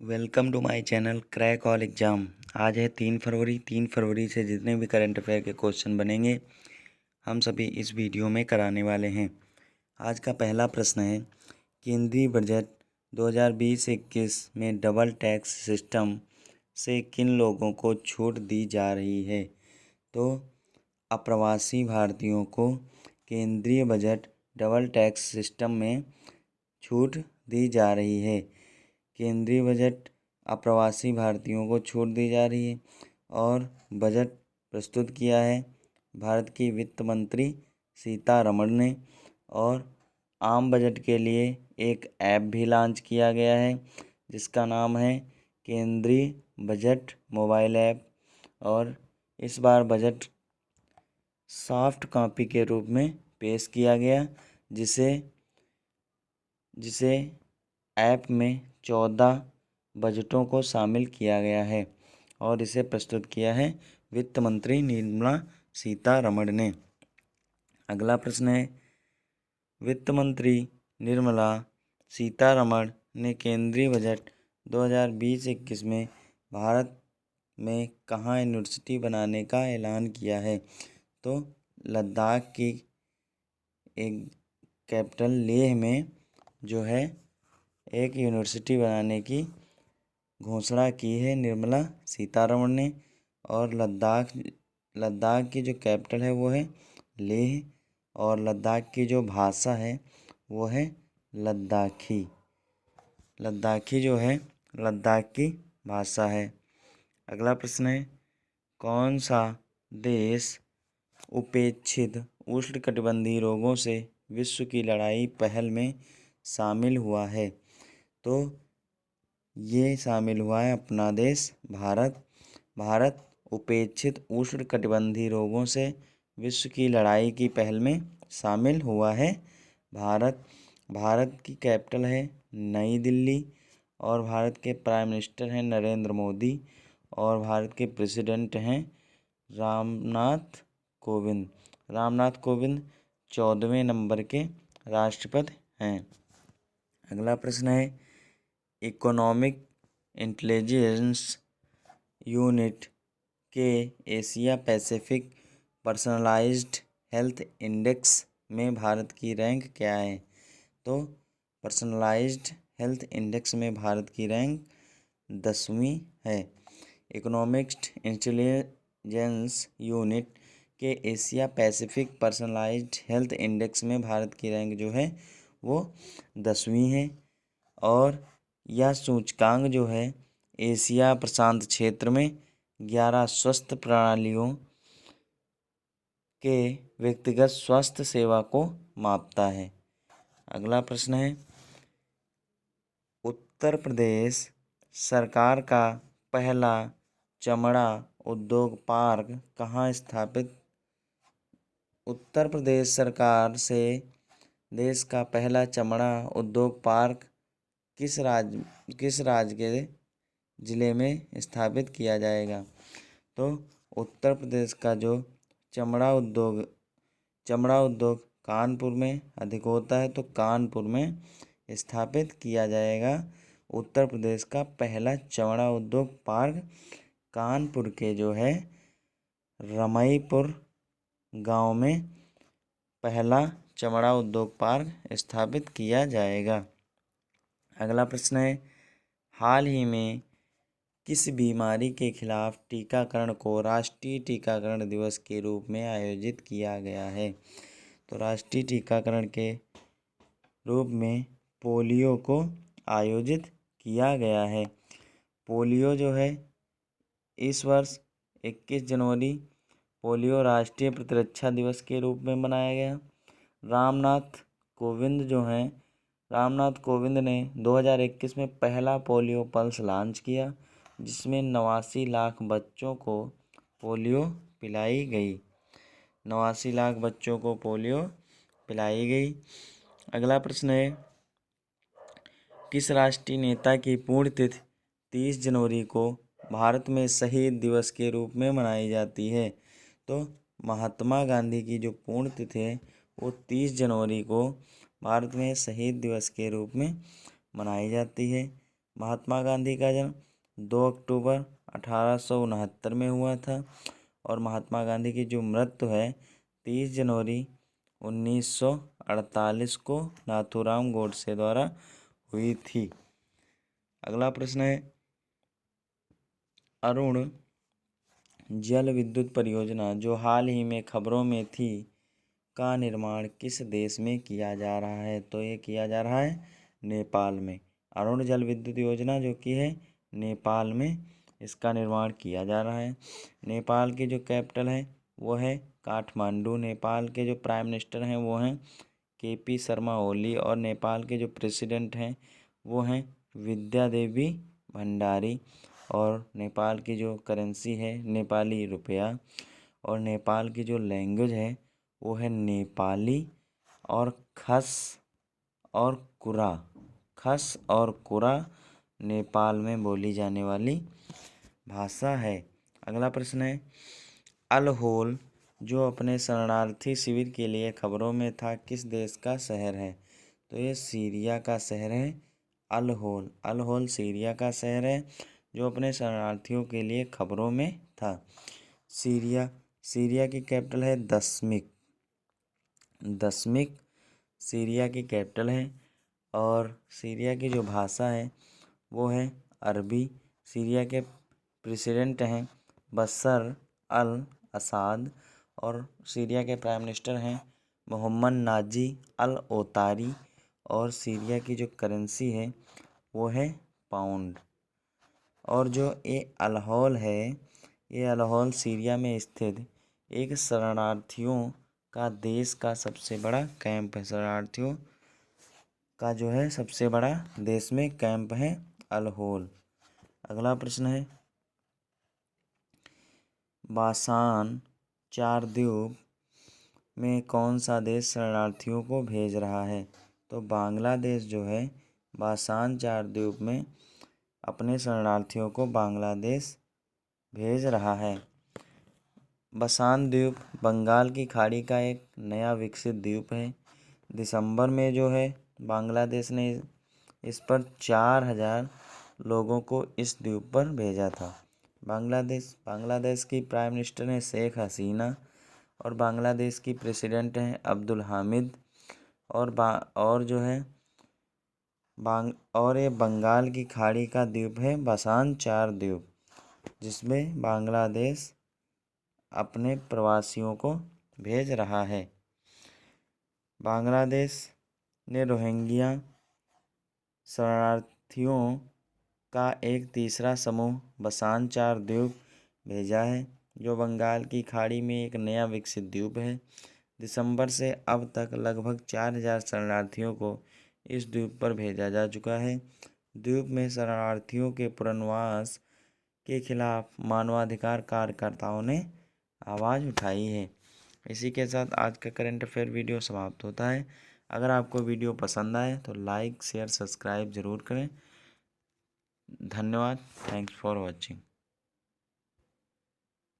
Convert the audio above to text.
Welcome to my channel crack all exam. आज है 3 फरवरी। 3 फरवरी से जितने भी करंट अफेयर के क्वेश्चन बनेंगे हम सभी इस वीडियो में कराने वाले हैं। आज का पहला प्रश्न है, केंद्रीय बजट 2020-21 में डबल टैक्स सिस्टम से किन लोगों को छूट दी जा रही है? तो अप्रवासी भारतीयों को केंद्रीय बजट डबल टैक्स सिस्टम में छूट दी जा रही है। केंद्रीय बजट अप्रवासी भारतीयों को छूट दी जा रही है और बजट प्रस्तुत किया है भारत की वित्त मंत्री सीतारमण ने। और आम बजट के लिए एक ऐप भी लॉन्च किया गया है जिसका नाम है केंद्रीय बजट मोबाइल ऐप। और इस बार बजट सॉफ्ट कॉपी के रूप में पेश किया गया जिसे ऐप में 14 बजटों को शामिल किया गया है और इसे प्रस्तुत किया है वित्त मंत्री निर्मला सीतारमण ने। अगला प्रश्न है, वित्त मंत्री निर्मला सीतारमण ने केंद्रीय बजट 2020-21 में भारत में कहाँ यूनिवर्सिटी बनाने का ऐलान किया है? तो लद्दाख की एक कैपिटल लेह में जो है एक यूनिवर्सिटी बनाने की घोषणा की है निर्मला सीतारमण ने। और लद्दाख की जो कैपिटल है वो है लेह और लद्दाख की जो भाषा है वो है लद्दाखी। लद्दाखी जो है लद्दाख की भाषा है। अगला प्रश्न है, कौन सा देश उपेक्षित उष्णकटिबंधीय रोगों से विश्व की लड़ाई पहल में शामिल हुआ है? तो ये शामिल हुआ है अपना देश भारत। भारत उपेक्षित उष्णकटिबंधीय रोगों से विश्व की लड़ाई की पहल में शामिल हुआ है। भारत की कैपिटल है नई दिल्ली और भारत के प्राइम मिनिस्टर हैं नरेंद्र मोदी और भारत के प्रेसिडेंट हैं रामनाथ कोविंद। रामनाथ कोविंद 14वें नंबर के राष्ट्रपति हैं। अगला प्रश्न है, इकोनॉमिक इंटेलिजेंस यूनिट के Asia Pacific personalised health index में भारत की रैंक क्या है? तो पर्सनलाइज्ड हेल्थ इंडेक्स में भारत की रैंक 10वीं है। इकोनॉमिक इंटेलिजेंस यूनिट के Asia Pacific personalised health index में भारत की रैंक जो है वो 10वीं है। और यह सूचकांक जो है एशिया प्रशांत क्षेत्र में 11 स्वस्थ प्रणालियों के व्यक्तिगत स्वास्थ्य सेवा को मापता है। अगला प्रश्न है, उत्तर प्रदेश सरकार का पहला चमड़ा उद्योग पार्क कहाँ स्थापित? उत्तर प्रदेश सरकार से देश का पहला चमड़ा उद्योग पार्क किस राज्य के ज़िले में स्थापित किया जाएगा? तो उत्तर प्रदेश का जो चमड़ा उद्योग कानपुर में अधिक होता है तो कानपुर में स्थापित किया जाएगा। उत्तर प्रदेश का पहला चमड़ा उद्योग पार्क कानपुर के जो है रमईपुर गांव में पहला चमड़ा उद्योग पार्क स्थापित किया जाएगा। अगला प्रश्न है, हाल ही में किस बीमारी के खिलाफ टीकाकरण को राष्ट्रीय टीकाकरण दिवस के रूप में आयोजित किया गया है? तो राष्ट्रीय टीकाकरण के रूप में पोलियो को आयोजित किया गया है। पोलियो जो है इस वर्ष 21 जनवरी पोलियो राष्ट्रीय प्रतिरक्षा दिवस के रूप में मनाया गया। रामनाथ कोविंद ने 2021 में पहला पोलियो पल्स लॉन्च किया जिसमें 89 लाख बच्चों को पोलियो पिलाई गई। 89 लाख बच्चों को पोलियो पिलाई गई। अगला प्रश्न है, किस राष्ट्रीय नेता की पुण्यतिथि 30 जनवरी को भारत में शहीद दिवस के रूप में मनाई जाती है? तो महात्मा गांधी की जो पुण्यतिथि है वो 30 जनवरी को भारत में शहीद दिवस के रूप में मनाई जाती है। महात्मा गांधी का जन्म 2 अक्टूबर 1869 में हुआ था और महात्मा गांधी की जो मृत्यु है 30 जनवरी 1948 को नाथूराम गोडसे द्वारा हुई थी। अगला प्रश्न है, अरुण जल विद्युत परियोजना जो हाल ही में खबरों में थी का निर्माण किस देश में किया जा रहा है? तो ये किया जा रहा है नेपाल में। अरुण जल विद्युत योजना जो कि है नेपाल में, इसका निर्माण किया जा रहा है। नेपाल की जो कैपिटल है वो है काठमांडू। नेपाल के जो प्राइम मिनिस्टर हैं वो हैं KP शर्मा ओली और नेपाल के जो प्रेसिडेंट हैं वो हैं विद्या देवी भंडारी। और नेपाल की जो करेंसी है नेपाली रुपया और नेपाल की जो लैंग्वेज है वो है नेपाली और खस और कुरा नेपाल में बोली जाने वाली भाषा है। अगला प्रश्न है, अल होल जो अपने शरणार्थी शिविर के लिए खबरों में था किस देश का शहर है? तो ये सीरिया का शहर है अल होल सीरिया का शहर है जो अपने शरणार्थियों के लिए खबरों में था। सीरिया की कैपिटल है दशमिक सीरिया की कैपिटल है और सीरिया की जो भाषा है वो है अरबी। सीरिया के प्रेसिडेंट हैं बशर अल असाद और सीरिया के प्राइम मिनिस्टर हैं मोहम्मद नाजी अल ओतारी और सीरिया की जो करेंसी है वो है पाउंड। और जो ये अलहौल है, ये अलहौल सीरिया में स्थित एक शरणार्थियों का देश का सबसे बड़ा कैंप है। शरणार्थियों का जो है सबसे बड़ा देश में कैंप है अलहौल। अगला प्रश्न है, बासान चार द्वीप में कौन सा देश शरणार्थियों को भेज रहा है? तो बांग्लादेश जो है बासान चार द्वीप में अपने शरणार्थियों को बांग्लादेश भेज रहा है। बासान द्वीप बंगाल की खाड़ी का एक नया विकसित द्वीप है। दिसंबर में जो है बांग्लादेश ने इस पर 4000 लोगों को इस द्वीप पर भेजा था। बांग्लादेश की प्राइम मिनिस्टर है शेख हसीना और बांग्लादेश की प्रेसिडेंट हैं अब्दुल हामिद और जो है ये बंगाल की खाड़ी का द्वीप है बासान चार द्वीप, जिसमें बांग्लादेश अपने प्रवासियों को भेज रहा है। बांग्लादेश ने रोहिंग्या शरणार्थियों का एक तीसरा समूह बासान चार द्वीप भेजा है जो बंगाल की खाड़ी में एक नया विकसित द्वीप है। दिसंबर से अब तक लगभग 4000 शरणार्थियों को इस द्वीप पर भेजा जा चुका है। द्वीप में शरणार्थियों के पुनर्वास के खिलाफ मानवाधिकार कार्यकर्ताओं ने आवाज़ उठाई है। इसी के साथ आज का करंट अफेयर वीडियो समाप्त होता है। अगर आपको वीडियो पसंद आए तो लाइक शेयर सब्सक्राइब ज़रूर करें। धन्यवाद। Thanks for watching.